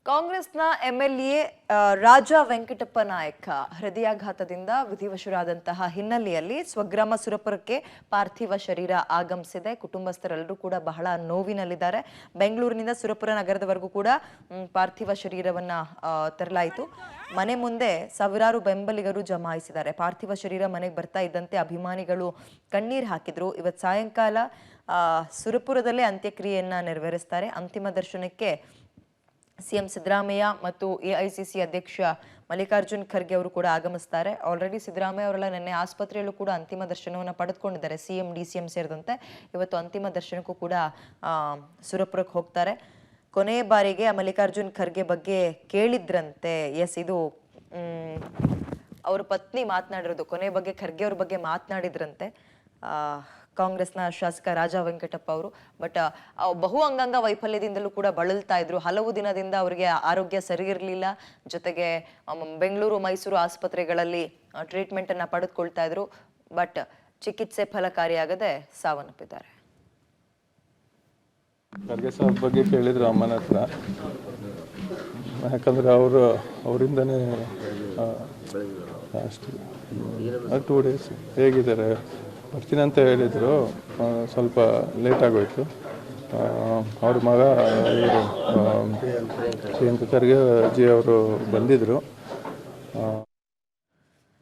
ಕಾಂಗ್ರೆಸ್ನ ಎಂಎಲ್ಎ ರಾಜ ವೆಂಕಟಪ್ಪ ನಾಯಕ ಹೃದಯಾಘಾತದಿಂದ ವಿಧಿವಶರಾದಂತಹ ಹಿನ್ನೆಲೆಯಲ್ಲಿ ಸ್ವಗ್ರಾಮ ಸುರಪುರಕ್ಕೆ ಪಾರ್ಥಿವ ಶರೀರ ಆಗಮಿಸಿದೆ. ಕುಟುಂಬಸ್ಥರೆಲ್ಲರೂ ಕೂಡ ಬಹಳ ನೋವಿನಲ್ಲಿದ್ದಾರೆ. ಬೆಂಗಳೂರಿನಿಂದ ಸುರಪುರ ನಗರದವರೆಗೂ ಕೂಡ ಪಾರ್ಥಿವ ಶರೀರವನ್ನ ತರಲಾಯಿತು. ಮನೆ ಮುಂದೆ ಸಾವಿರಾರು ಬೆಂಬಲಿಗರು ಜಮಾಯಿಸಿದ್ದಾರೆ. ಪಾರ್ಥಿವ ಶರೀರ ಮನೆಗೆ ಬರ್ತಾ ಇದ್ದಂತೆ ಅಭಿಮಾನಿಗಳು ಕಣ್ಣೀರು ಹಾಕಿದ್ರು. ಇವತ್ತು ಸಾಯಂಕಾಲ ಸುರಪುರದಲ್ಲೇ ಅಂತ್ಯಕ್ರಿಯೆಯನ್ನ ನೆರವೇರಿಸ್ತಾರೆ. ಅಂತಿಮ ದರ್ಶನಕ್ಕೆ ಸಿಎಂ ಸಿದ್ದರಾಮಯ್ಯ ಮತ್ತು ಎಐಸಿಸಿ ಅಧ್ಯಕ್ಷ ಮಲ್ಲಿಕಾರ್ಜುನ್ ಖರ್ಗೆ ಅವರು ಕೂಡ ಆಗಮಿಸ್ತಾರೆ. ಆಲ್ರೆಡಿ ಸಿದ್ದರಾಮಯ್ಯ ಅವರೆಲ್ಲ ನಿನ್ನೆ ಆಸ್ಪತ್ರೆಯಲ್ಲೂ ಕೂಡ ಅಂತಿಮ ದರ್ಶನವನ್ನು ಪಡೆದುಕೊಂಡಿದ್ದಾರೆ. ಸಿಎಂ ಡಿಸಿಎಂ ಸೇರಿದಂತೆ ಇವತ್ತು ಅಂತಿಮ ದರ್ಶನಕ್ಕೂ ಕೂಡ ಸುರಪುರಕ್ಕೆ ಹೋಗ್ತಾರೆ. ಕೊನೆಯ ಬಾರಿಗೆ ಮಲ್ಲಿಕಾರ್ಜುನ್ ಖರ್ಗೆ ಬಗ್ಗೆ ಕೇಳಿದ್ರಂತೆ. ಎಸ್, ಇದು ಅವ್ರ ಪತ್ನಿ ಮಾತನಾಡಿರೋದು. ಕೊನೆ ಬಗ್ಗೆ ಖರ್ಗೆ ಅವ್ರ ಬಗ್ಗೆ ಮಾತನಾಡಿದ್ರಂತೆ ಕಾಂಗ್ರೆಸ್ನ ಶಾಸಕ ರಾಜ ವೆಂಕಟಪ್ಪ ಅವರು. ಬಟ್ ಬಹು ಅಂಗಾಂಗ ವೈಫಲ್ಯದಿಂದಲೂ ಕೂಡ ಬಳಲ್ತಾ ಇದ್ರು. ಹಲವು ದಿನದಿಂದ ಅವರಿಗೆ ಆರೋಗ್ಯ ಸರಿ ಇರಲಿಲ್ಲ. ಜೊತೆಗೆ ಬೆಂಗಳೂರು ಮೈಸೂರು ಆಸ್ಪತ್ರೆಗಳಲ್ಲಿ ಟ್ರೀಟ್ಮೆಂಟ್ ಅನ್ನ ಪಡೆದುಕೊಳ್ತಾ ಇದ್ರು. ಬಟ್ ಚಿಕಿತ್ಸೆ ಫಲಕಾರಿಯಾಗದೆ ಸಾವನ್ನಪ್ಪಿದ್ದಾರೆ. ಖರ್ಗೆ ಸಾಹೇಬ್ ಬಗ್ಗೆ ಕೇಳಿದ್ರು ಅಮ್ಮನ ಹತ್ರ. ಯಾಕಂದ್ರೆ ಅವರಿಂದನೇ ಅಷ್ಟು 2 ಡೇಸ್ ಹೇಗಿದ್ದಾರೆ ಬರ್ತೀನಿ ಅಂತ ಹೇಳಿದರು. ಸ್ವಲ್ಪ ಲೇಟ್ ಆಗೋಯ್ತು. ಅವ್ರ ಮಗ ಇವರು ಪ್ರಿಯಾಂಕ ಖರ್ಗೆ ಅಜ್ಜಿ ಅವರು ಬಂದಿದ್ದರು.